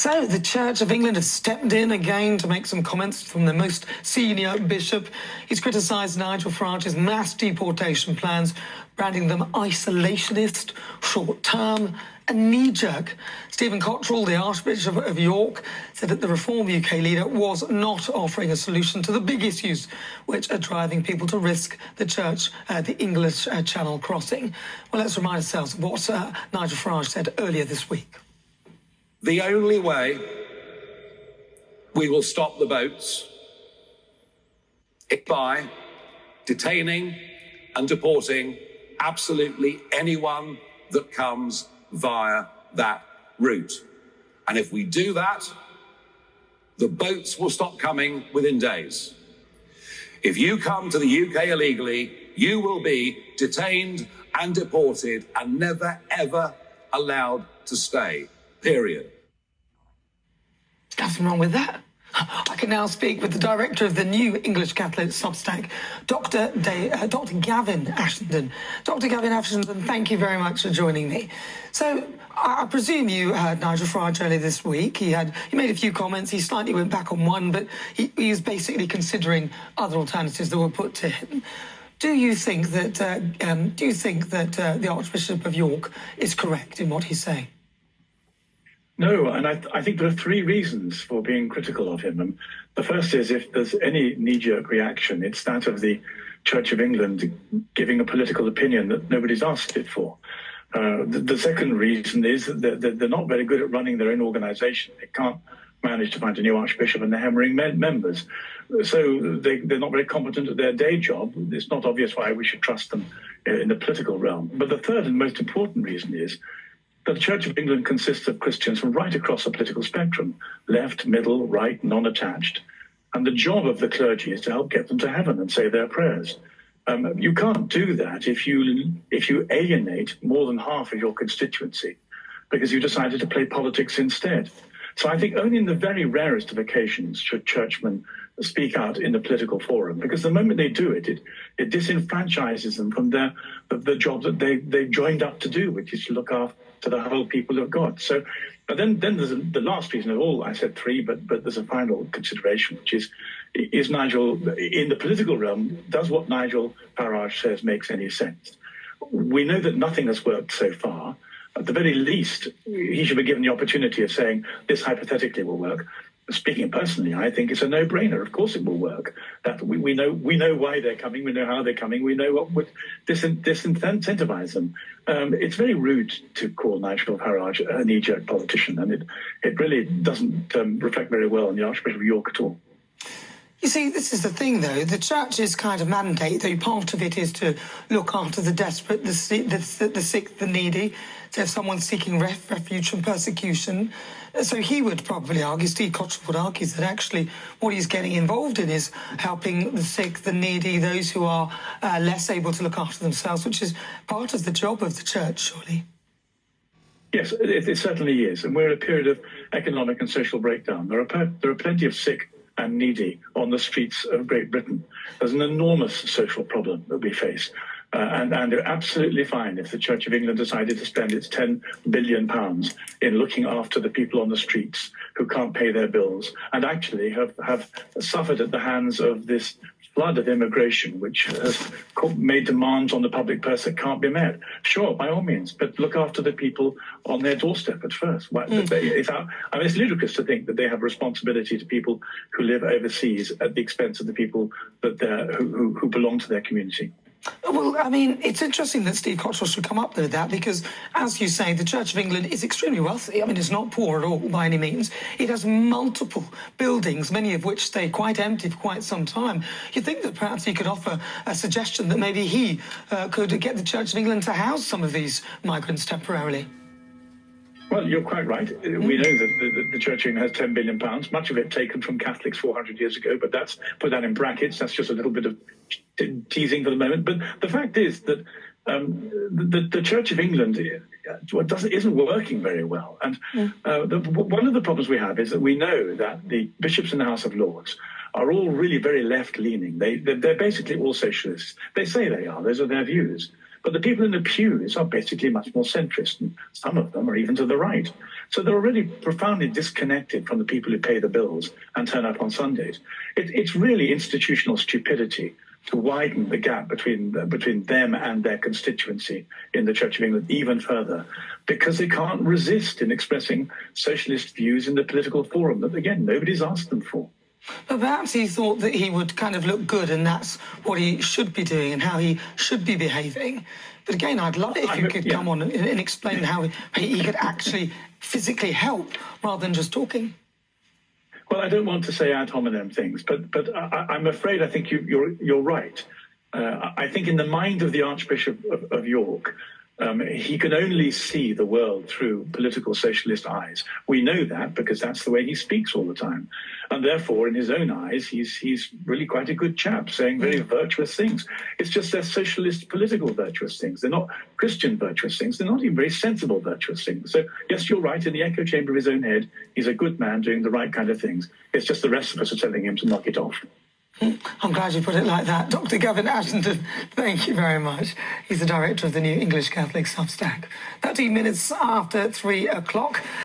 So the Church of England has stepped in again to make some comments from their most senior bishop. He's criticised Nigel Farage's mass deportation plans, branding them isolationist, short-term and knee-jerk. Stephen Cottrell, the Archbishop of York, said that the Reform UK leader was not offering a solution to the big issues which are driving people to risk the English Channel crossing. Well, let's remind ourselves of what Nigel Farage said earlier this week. The only way we will stop the boats is by detaining and deporting absolutely anyone that comes via that route. And if we do that, the boats will stop coming within days. If you come to the UK illegally, you will be detained and deported and never, ever allowed to stay. Period. Nothing wrong with that. I can now speak with the director of the new English Catholic Substack, Dr. Gavin Ashenden. Dr. Gavin Ashenden, thank you very much for joining me. So I presume you heard Nigel Farage earlier this week. He made a few comments. He slightly went back on one, but he was basically considering other alternatives that were put to him. Do you think that the Archbishop of York is correct in what he's saying? No, and I think there are three reasons for being critical of him. And the first is, if there's any knee-jerk reaction, it's that of the Church of England giving a political opinion that nobody's asked it for. The second reason is that they're not very good at running their own organisation. They can't manage to find a new archbishop and they're hammering members. So they're not very competent at their day job. It's not obvious why we should trust them in the political realm. But the third and most important reason is that the Church of England consists of Christians from right across the political spectrum, left, middle, right, non-attached. And the job of the clergy is to help get them to heaven and say their prayers. You can't do that if you alienate more than half of your constituency because you decided to play politics instead. So I think only in the very rarest of occasions should churchmen speak out in the political forum, because the moment they do it, it disenfranchises them from the job that they joined up to do, which is to look after the whole people of God. So, but then there's the last reason of all. I said three, but there's a final consideration, which is Nigel in the political realm? Does what Nigel Farage says makes any sense? We know that nothing has worked so far. At the very least, he should be given the opportunity of saying this hypothetically will work. Speaking personally, I think it's a no-brainer. Of course it will work. That we know why they're coming, we know how they're coming, we know what would disincentivize them. It's very rude to call Nigel Farage a knee-jerk politician, and it really doesn't reflect very well on the Archbishop of York at all. You see, this is the thing, though. The Church's kind of mandate, though, part of it is to look after the desperate, the sick, the needy. So if someone's seeking refuge from persecution, so he would probably argue, Steve Cottrell would argue, that actually what he's getting involved in is helping the sick, the needy, those who are less able to look after themselves, which is part of the job of the Church, surely. Yes, it certainly is. And we're in a period of economic and social breakdown. There are plenty of sick and needy on the streets of Great Britain. There's an enormous social problem that we face. And they're absolutely fine if the Church of England decided to spend its £10 billion in looking after the people on the streets who can't pay their bills and actually have suffered at the hands of this flood of immigration, which has made demands on the public purse that can't be met. Sure, by all means, but look after the people on their doorstep at first. It's ludicrous to think that they have responsibility to people who live overseas at the expense of the people who belong to their community. Well, I mean, it's interesting that Steve Cottrell should come up with that because, as you say, the Church of England is extremely wealthy. I mean, it's not poor at all by any means. It has multiple buildings, many of which stay quite empty for quite some time. You'd think that perhaps he could offer a suggestion that maybe he could get the Church of England to house some of these migrants temporarily. Well, you're quite right. We know that the Church of England has £10 billion, much of it taken from Catholics 400 years ago, but put that in brackets. That's just a little bit of teasing for the moment. But the fact is that the Church of England isn't working very well. And one of the problems we have is that we know that the bishops in the House of Lords are all really very left-leaning. They're basically all socialists. They say they are. Those are their views. But the people in the pews are basically much more centrist, and some of them are even to the right. So they're already profoundly disconnected from the people who pay the bills and turn up on Sundays. It's really institutional stupidity to widen the gap between them and their constituency in the Church of England even further, because they can't resist in expressing socialist views in the political forum that, again, nobody's asked them for. But perhaps he thought that he would kind of look good, and that's what he should be doing and how he should be behaving. But again, I'd love it if you could come on and explain how he could actually physically help rather than just talking. Well, I don't want to say ad hominem things, but I'm afraid I think you're right. I think in the mind of the Archbishop of York, he can only see the world through political socialist eyes. We know that because that's the way he speaks all the time. And therefore, in his own eyes, he's really quite a good chap, saying very virtuous things. It's just they're socialist political virtuous things. They're not Christian virtuous things. They're not even very sensible virtuous things. So, yes, you're right. In the echo chamber of his own head, he's a good man doing the right kind of things. It's just the rest of us are telling him to knock it off. I'm glad you put it like that. Dr. Gavin Ashenden, thank you very much. He's the director of the New English Catholic Substack. 13 minutes after 3 o'clock.